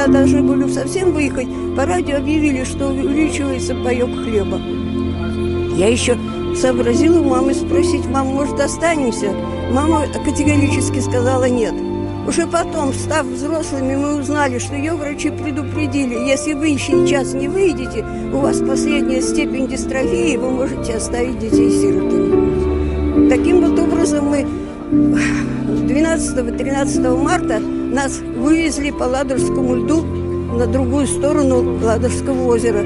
когда должны были совсем выехать, по радио объявили, что увеличивается паёк хлеба. Я еще сообразила у мамы спросить: мам, может, останемся? Мама категорически сказала нет. Уже потом, став взрослыми, мы узнали, что ее врачи предупредили: если вы сейчас не выйдете, у вас последняя степень дистрофии, вы можете оставить детей сиротами. Таким вот образом мы 12-13 марта нас вывезли по Ладожскому льду на другую сторону Ладожского озера.